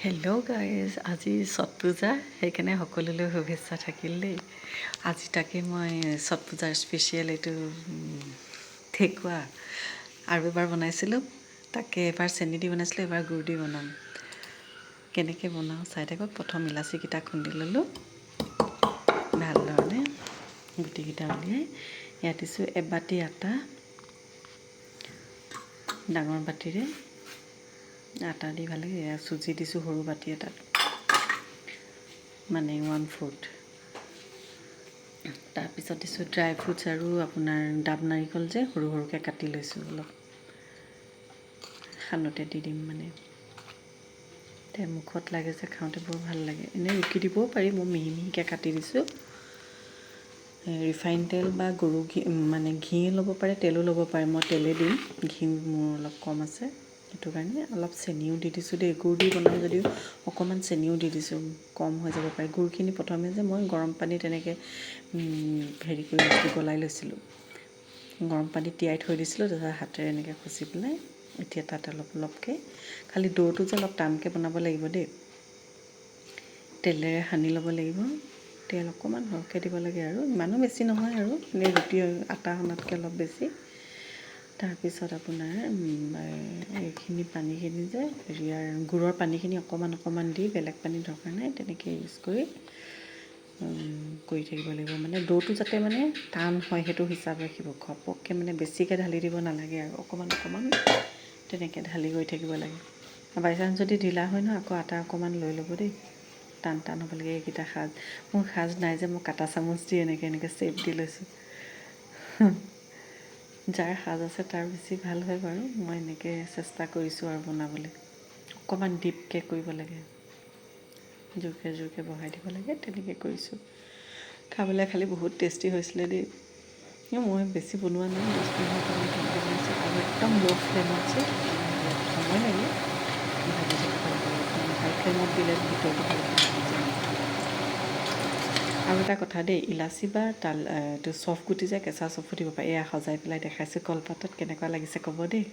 Hello' guys, আজি ছট পূজা, সেইকাৰণে সকলোলৈ শুভেচ্ছা থাকিল দেই। আজি তাকে মই ছট পূজাৰ স্পেচিয়েল এইটো ঠেকুৱা আৰু এবাৰ বনাইছিলোঁ। তাকে এবাৰ চেনি দি বনাইছিলোঁ, এবাৰ গুড় দি বনাম। কেনেকৈ বনাওঁ চাই থাকক। প্ৰথম ইলাচিকেইটা খুন্দি ল'লোঁ ভালধৰণে, গুটিকেইটা উলিয়াই। ইয়াত দিছোঁ এবাটি আটা, ডাঙৰ বাতিৰে আটা দি ভালকৈ চুজি দিছোঁ সৰু বাতি এটাত, মানে 1/4। তাৰপিছত দিছোঁ ড্ৰাই ফ্ৰুটছ আৰু আপোনাৰ ডাব নাৰিকল যে সৰু সৰুকৈ কাটি লৈছোঁ, অলপ সানতে দি দিম মানে। এতিয়া মুখত লাগে যে খাওঁতে বৰ ভাল লাগে। এনেই ৰুকি দিবও পাৰি, মই মিহি মিহিকৈ কাটি দিছোঁ। ৰিফাইন তেল বা গৰু ঘি মানে ঘি ল'ব পাৰে, তেলো ল'ব পাৰে। মই তেলেই দিম, ঘি মোৰ অলপ কম আছে, সেইটো কাৰণে অলপ চেনিও দি দিছোঁ দেই। গুড় দি বনাম যদিও অকণমান চেনিও দি দিছোঁ, কম হৈ যাব পাৰে। গুড়খিনি প্ৰথমে যে মই গৰম পানী তেনেকৈ হেৰি কৰি গলাই লৈছিলোঁ, গৰম পানীত তিয়াই থৈ দিছিলোঁ। তাৰপিছত হাতেৰে এনেকৈ খচি পেলাই এতিয়া তাত অলপ অলপকৈ, খালি ডোটো যে অলপ টানকৈ বনাব লাগিব দেই। তেলেৰে সানি ল'ব লাগিব, তেল অকণমান সৰহকৈ দিব লাগে আৰু ইমানো বেছি নহয় আৰু এনেই ৰুটি আটা সনাতকৈ অলপ বেছি। তাৰপিছত আপোনাৰ এইখিনি পানীখিনি যে হেৰিয়াৰ গুড়ৰ পানীখিনি অকণমান অকণমান দি, বেলেগ পানী দৰকাৰ নাই, তেনেকৈ ইউজ কৰি থাকিব লাগিব। মানে ডোটো যাতে মানে টান হয় সেইটো হিচাপ ৰাখিব। ঘপককৈ মানে বেছিকৈ ঢালি দিব নালাগে আৰু অকণমান অকণমান তেনেকৈ ঢালি গৈ থাকিব লাগে। বাই চান্স যদি ঢিলা হয় ন, আকৌ আটা অকণমান লৈ ল'ব দেই। টান টান হ'ব লাগে। এইকেইটা সাজ মোৰ সাজ নাই যে, মই কাটা চামুচ দি এনেকৈ চেপ দি লৈছোঁ। যাৰ সাজ আছে তাৰ বেছি ভাল হয় বাৰু। মই এনেকৈ চেষ্টা কৰিছোঁ আৰু বনাবলৈ। অকণমান ডিপকৈ কৰিব লাগে, জোৰকৈ জোৰকৈ বহাই দিব লাগে, তেনেকৈ কৰিছোঁ। খাবলৈ খালি বহুত টেষ্টি হৈছিলে দেই। মই বেছি বনোৱা নাই, 10-15 মিনিট বনাইছোঁ আৰু একদম ল' ফ্লেমত যে সময় লাগে ভাজি থাকিব লাগে। হাই ফ্লেমত দিলে ভিতৰটো ভালকৈ ভাজি যায়। আৰু এটা কথা দেই, ইলাচি বা এইটো চফ গুটি যে কেঁচা চফো দিব পাৰে। এয়া সজাই পেলাই দেখাইছোঁ কলপাতত, কেনেকুৱা লাগিছে ক'ব দেই।